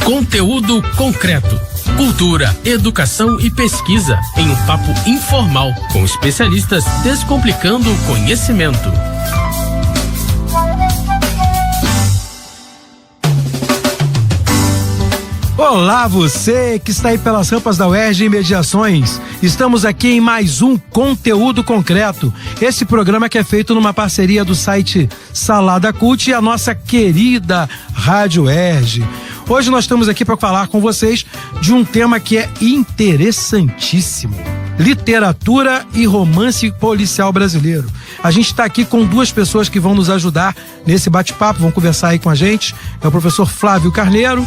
Conteúdo concreto. Cultura, educação e pesquisa em um papo informal com especialistas descomplicando o conhecimento. Olá, você que está aí pelas rampas da UERJ e Mediações. Estamos aqui em mais um Conteúdo Concreto. Esse programa que é feito numa parceria do site Salada Cult e a nossa querida Rádio UERJ. Hoje nós estamos aqui para falar com vocês de um tema que é interessantíssimo: literatura e romance policial brasileiro. A gente está aqui com duas pessoas que vão nos ajudar nesse bate-papo, vão conversar aí com a gente. É o professor Flávio Carneiro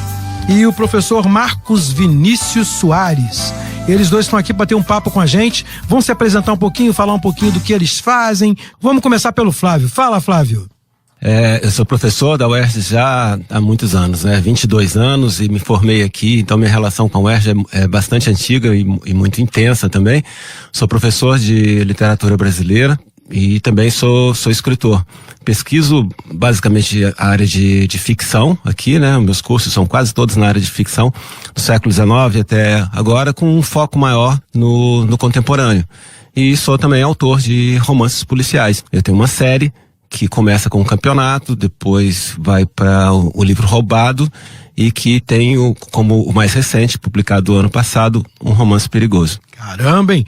e o professor Marcos Vinícius Soares. Eles dois estão aqui para ter um papo com a gente, vão se apresentar um pouquinho, falar um pouquinho do que eles fazem. Vamos começar pelo Flávio. Fala, Flávio. Eu sou professor da UERJ já há muitos anos, 22 anos, e me formei aqui, então minha relação com a UERJ é bastante antiga e muito intensa também. Sou professor de literatura brasileira e também sou escritor. Pesquiso basicamente a área de ficção aqui, Meus cursos são quase todos na área de ficção, do século XIX até agora, com um foco maior no contemporâneo. E sou também autor de romances policiais. Eu tenho uma série que começa com um campeonato, depois vai para o livro Roubado, e que tem como o mais recente, publicado ano passado, Um Romance Perigoso. Caramba, hein?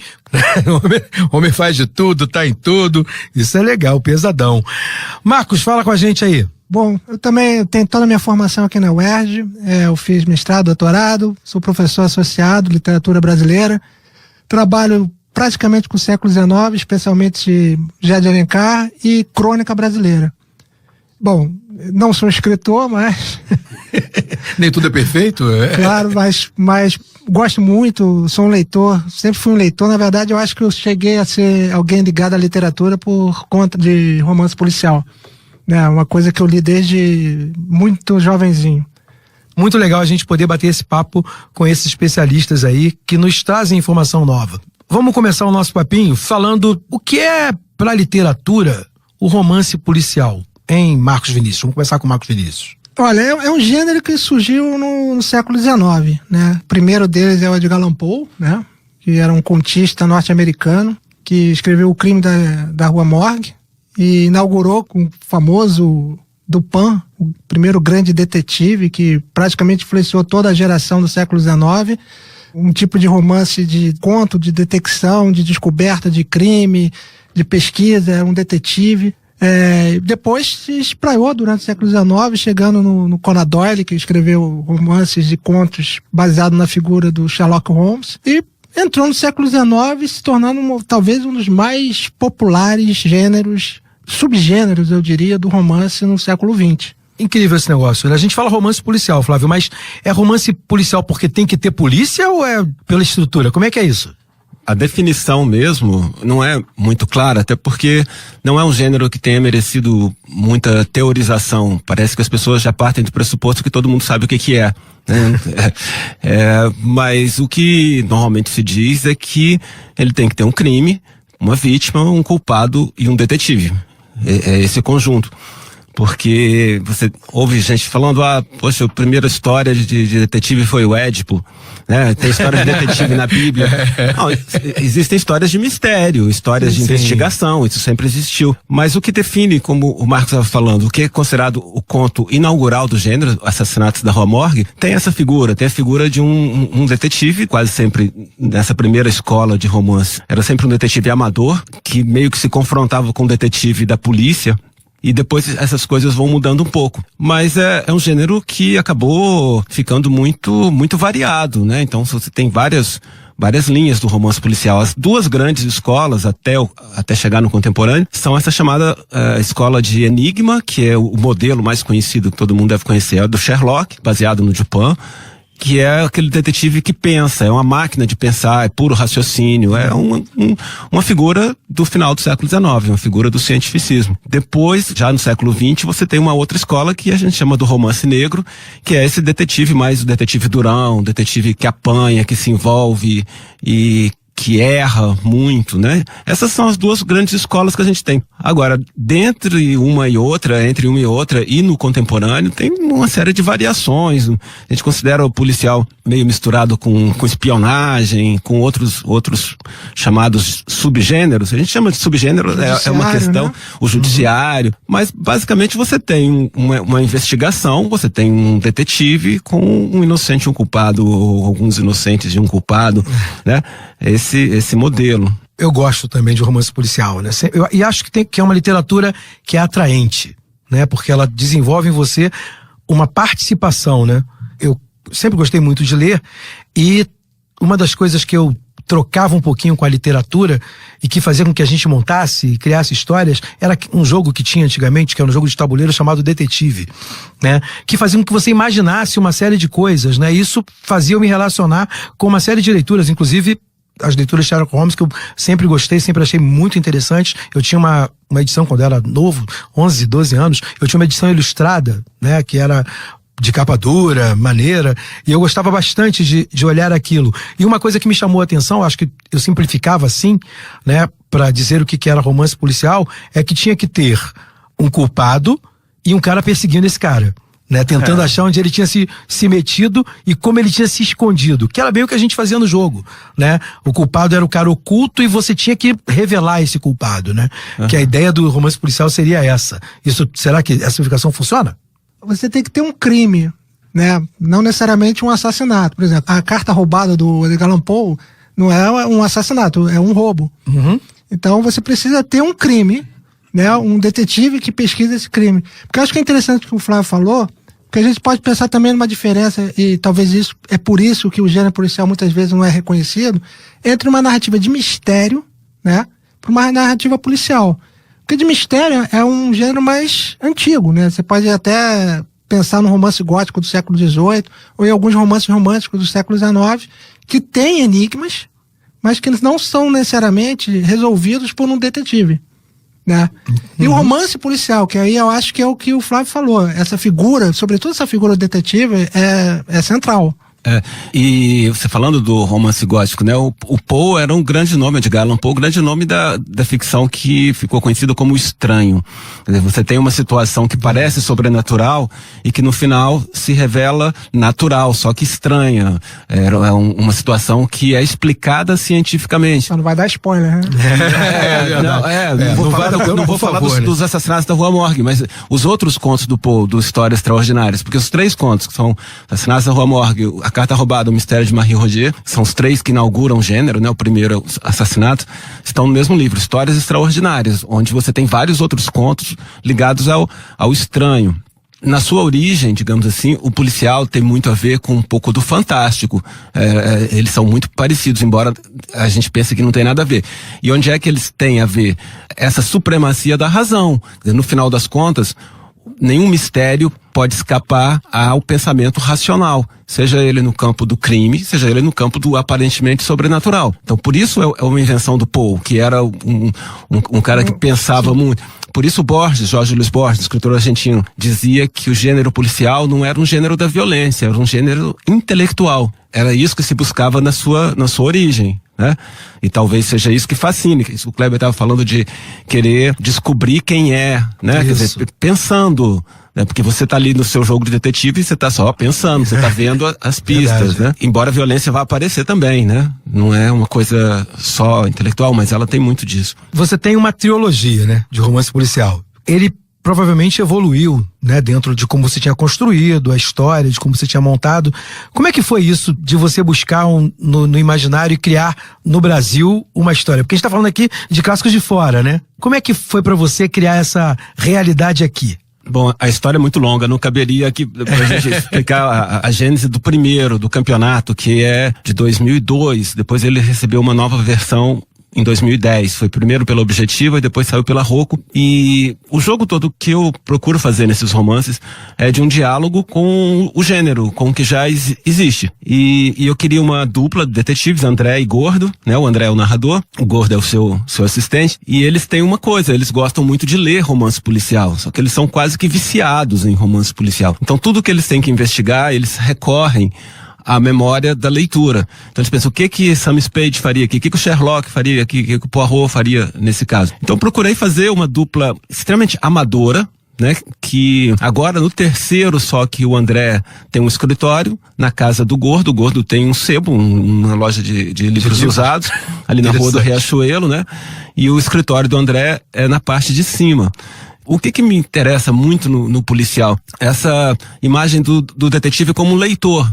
Homem faz de tudo, tá em tudo. Isso é legal, pesadão. Marcos, fala com a gente aí. Bom, eu também tenho toda a minha formação aqui na UERJ. Eu fiz mestrado, doutorado, sou professor associado, literatura brasileira. Trabalho praticamente com o século XIX, especialmente José de Alencar e crônica brasileira. Bom, não sou escritor, mas... Nem tudo é perfeito? Claro, mas gosto muito, sou um leitor, sempre fui um leitor. Na verdade, eu acho que eu cheguei a ser alguém ligado à literatura por conta de romance policial. Uma coisa que eu li desde muito jovenzinho. Muito legal a gente poder bater esse papo com esses especialistas aí que nos trazem informação nova. Vamos começar o nosso papinho falando o que é, para a literatura, o romance policial, hein, Marcos Vinícius? Vamos começar com o Marcos Vinícius. Olha, é um gênero que surgiu no século XIX, O primeiro deles é o Edgar Allan Poe, que era um contista norte-americano, que escreveu O Crime da Rua Morgue e inaugurou com o famoso Dupin, o primeiro grande detetive que praticamente influenciou toda a geração do século XIX. Um tipo de romance de conto, de detecção, de descoberta de crime, de pesquisa, um detetive. Depois se espraiou durante o século XIX, chegando no Conan Doyle, que escreveu romances e contos baseados na figura do Sherlock Holmes, e entrou no século XIX, se tornando talvez um dos mais populares subgêneros, eu diria, do romance no século XX. Incrível esse negócio. A gente fala romance policial, Flávio, mas é romance policial porque tem que ter polícia ou é pela estrutura? Como é que é isso? A definição mesmo não é muito clara, até porque não é um gênero que tenha merecido muita teorização. Parece que as pessoas já partem do pressuposto que todo mundo sabe o que é. Mas o que normalmente se diz é que ele tem que ter um crime, uma vítima, um culpado e um detetive. É esse conjunto. Porque você ouve gente falando, poxa, a primeira história de detetive foi o Édipo, Tem história de detetive na Bíblia. Não, existem histórias de mistério, histórias de investigação, isso sempre existiu. Mas o que define, como o Marcos estava falando, o que é considerado o conto inaugural do gênero, Assassinatos da Rua Morgue, tem a figura de um detetive, quase sempre nessa primeira escola de romance. Era sempre um detetive amador, que meio que se confrontava com o detetive da polícia. E depois essas coisas vão mudando um pouco. Mas é um gênero que acabou ficando muito, muito variado, Então você tem várias linhas do romance policial. As duas grandes escolas, até chegar no contemporâneo, são essa chamada escola de Enigma, que é o modelo mais conhecido que todo mundo deve conhecer, é do Sherlock, baseado no Dupin, que é aquele detetive que pensa, é uma máquina de pensar, é puro raciocínio, é uma figura do final do século XIX, uma figura do cientificismo. Depois, já no século XX, você tem uma outra escola que a gente chama do romance negro, que é esse detetive mais o detetive durão, detetive que apanha, que se envolve e que erra muito, né? Essas são as duas grandes escolas que a gente tem. Agora, entre uma e outra e no contemporâneo, tem uma série de variações. A gente considera o policial meio misturado com espionagem, com outros chamados subgêneros. A gente chama de subgênero, é uma questão, né? O judiciário. Mas, basicamente, você tem uma investigação, você tem um detetive com um inocente e um culpado, ou alguns inocentes e um culpado, né? Esse modelo. Eu gosto também de romance policial, né? E acho que é uma literatura que é atraente, né? Porque ela desenvolve em você uma participação, né? Eu sempre gostei muito de ler, e uma das coisas que eu trocava um pouquinho com a literatura e que fazia com que a gente montasse e criasse histórias, era um jogo que tinha antigamente, que era um jogo de tabuleiro chamado Detetive, né? Que fazia com que você imaginasse uma série de coisas, né? Isso fazia eu me relacionar com uma série de leituras, inclusive as leituras de Sherlock Holmes, que eu sempre gostei, sempre achei muito interessantes. Eu tinha uma edição quando eu era novo, 11, 12 anos, eu tinha uma edição ilustrada, né? Que era de capa dura, maneira, e eu gostava bastante de olhar aquilo. E uma coisa que me chamou a atenção, acho que eu simplificava assim, né, para dizer o que era romance policial, é que tinha que ter um culpado e um cara perseguindo esse cara, né, tentando achar onde ele tinha se metido e como ele tinha se escondido, que era bem o que a gente fazia no jogo, né? O culpado era o cara oculto e você tinha que revelar esse culpado, né? Que a ideia do romance policial seria essa. Será que essa simplificação funciona? Você tem que ter um crime, né? Não necessariamente um assassinato. Por exemplo, a carta roubada do Edgar Allan Poe não é um assassinato, é um roubo. Uhum. Então você precisa ter um crime, né? Um detetive que pesquisa esse crime. Porque eu acho que é interessante o que o Flávio falou, porque a gente pode pensar também numa diferença, e talvez isso é por isso que o gênero policial muitas vezes não é reconhecido, entre uma narrativa de mistério, né? Para uma narrativa policial. Porque de mistério é um gênero mais antigo, né? Você pode até pensar no romance gótico do século XVIII ou em alguns romances românticos do século XIX que têm enigmas, mas que não são necessariamente resolvidos por um detetive, né? E o romance policial, que aí eu acho que é o que o Flávio falou, essa figura, sobretudo essa figura do detetive, é central. E você falando do romance gótico, né? O Poe era um grande nome, Edgar Allan Poe, grande nome da ficção que ficou conhecido como estranho. Quer dizer, você tem uma situação que parece sobrenatural e que no final se revela natural, só que estranha. É uma situação que é explicada cientificamente. Não vai dar spoiler, né? Não vou falar dos assassinatos da Rua Morgue, mas os outros contos do Poe, do Histórias Extraordinárias, porque os 3 contos, que são Assassinatos da Rua Morgue, A Carta Roubada, O Mistério de Marie Roget, são os 3 que inauguram o gênero, né? O primeiro, Assassinato, estão no mesmo livro, Histórias Extraordinárias, onde você tem vários outros contos ligados ao estranho. Na sua origem, digamos assim, o policial tem muito a ver com um pouco do fantástico. Eles são muito parecidos, embora a gente pense que não tem nada a ver. E onde é que eles têm a ver? Essa supremacia da razão. No final das contas, nenhum mistério pode escapar ao pensamento racional, seja ele no campo do crime, seja ele no campo do aparentemente sobrenatural. Então, por isso é uma invenção do Poe, que era um cara que pensava muito. Por isso Jorge Luiz Borges, escritor argentino, dizia que o gênero policial não era um gênero da violência, era um gênero intelectual. Era isso que se buscava na sua origem, né? E talvez seja isso que fascine. Isso o Kleber estava falando de querer descobrir quem é, né? Quer dizer, pensando, né? Porque você está ali no seu jogo de detetive e você está só pensando, você está vendo as pistas, né? Embora a violência vá aparecer também, né? Não é uma coisa só intelectual, mas ela tem muito disso. Você tem uma trilogia, né? De romance policial. Ele provavelmente evoluiu, né, dentro de como você tinha construído a história, de como você tinha montado. Como é que foi isso de você buscar no imaginário e criar no Brasil uma história? Porque a gente tá falando aqui de clássicos de fora, né? Como é que foi pra você criar essa realidade aqui? Bom, a história é muito longa, não caberia aqui pra gente explicar a gênese do primeiro, do campeonato, que é de 2002, depois ele recebeu uma nova versão em 2010, foi primeiro pela Objetiva e depois saiu pela Rocco, e o jogo todo que eu procuro fazer nesses romances é de um diálogo com o gênero, com o que já existe, e eu queria uma dupla de detetives, André e Gordo, né? O André é o narrador, o Gordo é o seu assistente, e eles têm uma coisa, eles gostam muito de ler romance policial, só que eles são quase que viciados em romance policial, então tudo que eles têm que investigar, eles recorrem a memória da leitura. Então eles pensam, o que Sam Spade faria aqui? O que o Sherlock faria aqui? O que o Poirot faria nesse caso? Então procurei fazer uma dupla extremamente amadora, né, que agora no terceiro só que o André tem um escritório na casa do Gordo. O Gordo tem um sebo, uma loja de livros usados ali na rua do Riachuelo, né? E o escritório do André é na parte de cima. O que me interessa muito no policial? Essa imagem do detetive como leitor.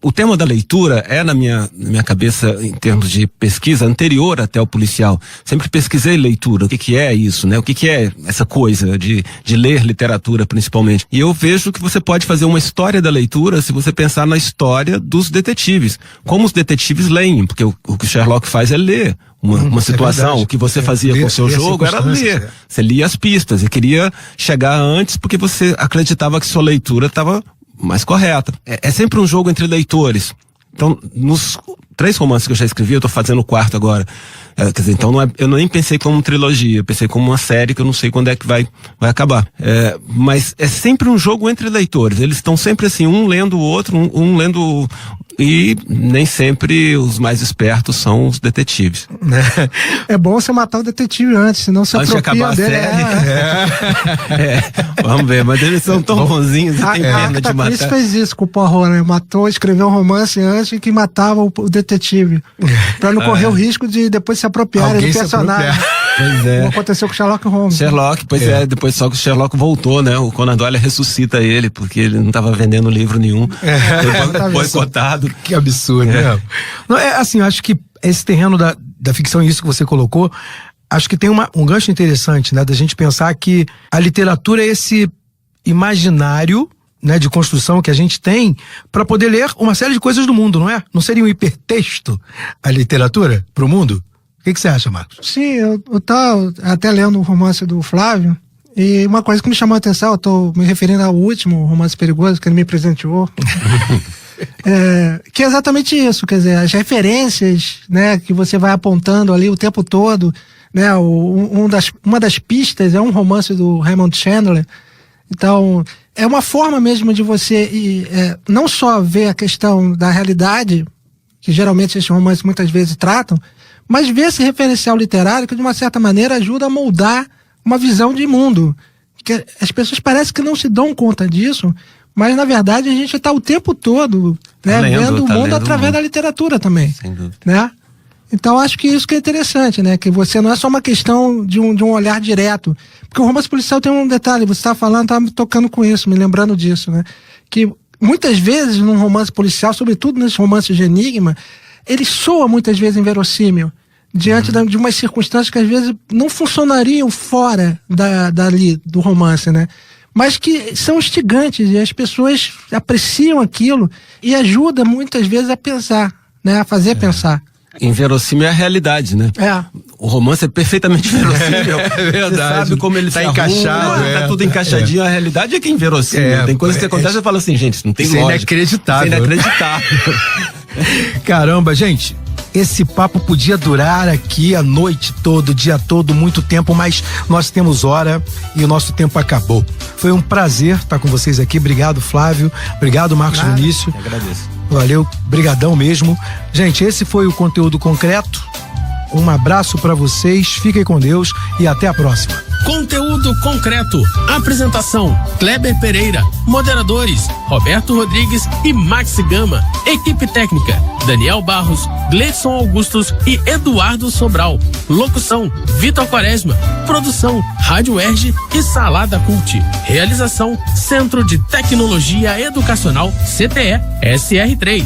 O tema da leitura é na minha cabeça, em termos de pesquisa, anterior até o policial. Sempre pesquisei leitura, o que é isso, né? O que é essa coisa de ler literatura, principalmente. E eu vejo que você pode fazer uma história da leitura se você pensar na história dos detetives. Como os detetives leem, porque o que o Sherlock faz é ler uma situação. O que você fazia com o seu jogo era ler. Você lia as pistas e queria chegar antes porque você acreditava que sua leitura estava mais correta. É sempre um jogo entre leitores. Então, nos 3 romances que eu já escrevi, eu tô fazendo o 4º agora. Quer dizer, então eu nem pensei como trilogia, eu pensei como uma série que eu não sei quando é que vai acabar. Mas é sempre um jogo entre leitores. Eles estão sempre assim, um lendo o outro, um lendo. E nem sempre os mais espertos são os detetives. É bom você matar o detetive antes, senão você antes de acabar a série. Vamos ver, mas eles são tão bonzinhos e tem pena de matar. A fez isso com o Poirot, né? Escreveu um romance antes que matava o detetive. Pra não correr o risco de depois se apropriarem do personagem. Pois é. Como aconteceu com Sherlock Holmes. Depois só que o Sherlock voltou, né? O Conan Doyle ressuscita ele, porque ele não estava vendendo livro nenhum. Foi boicotado. Que absurdo, né? Não, assim, eu acho que esse terreno da ficção, isso que você colocou, acho que tem um gancho interessante, né? Da gente pensar que a literatura é esse imaginário, né, de construção que a gente tem para poder ler uma série de coisas do mundo, não é? Não seria um hipertexto a literatura para o mundo? O que você acha, Marcos? Sim, eu tava até lendo o romance do Flávio, e uma coisa que me chamou a atenção, eu tô me referindo ao último Romance Perigoso que ele me presenteou, que é exatamente isso, quer dizer, as referências, né, que você vai apontando ali o tempo todo, né, uma das pistas é um romance do Raymond Chandler. Então, é uma forma mesmo de você não só ver a questão da realidade, que geralmente esses romances muitas vezes tratam, mas ver esse referencial literário que de uma certa maneira ajuda a moldar uma visão de mundo. Que as pessoas parecem que não se dão conta disso, mas na verdade a gente está o tempo todo, né, vendo o mundo através da literatura também. Sem dúvida. Né? Então acho que isso que é interessante, né? Que você não é só uma questão de um olhar direto. Porque o romance policial tem um detalhe, você está falando, está me tocando com isso, me lembrando disso, né? Que muitas vezes num romance policial, sobretudo nesses romances de enigma, ele soa muitas vezes inverossímil, diante de umas circunstâncias que às vezes não funcionariam fora dali do romance, né? Mas que são instigantes e as pessoas apreciam aquilo e ajuda muitas vezes a pensar, né? A fazer pensar. Inverossímil é a realidade, né? O romance é perfeitamente verossímil. É verdade. Você sabe como ele tá se encaixado, arruma, tá tudo encaixadinho. A realidade é que é inverossímil. Tem coisas que acontecem e fala assim, gente, não tem isso lógica. Inacreditável. Isso é inacreditável. Caramba, gente. Esse papo podia durar aqui a noite toda, o dia todo, muito tempo, mas nós temos hora e o nosso tempo acabou. Foi um prazer estar com vocês aqui. Obrigado, Flávio. Obrigado, Marcos Vinícius. Eu agradeço. Valeu, brigadão mesmo. Gente, esse foi o Conteúdo Concreto. Um abraço pra vocês, fiquem com Deus e até a próxima. Conteúdo Concreto. Apresentação: Kleber Pereira. Moderadores: Roberto Rodrigues e Maxi Gama. Equipe técnica: Daniel Barros, Gleison Augustos e Eduardo Sobral. Locução: Vitor Quaresma. Produção: Rádio Erge e Salada Cult. Realização: Centro de Tecnologia Educacional CTE SR3.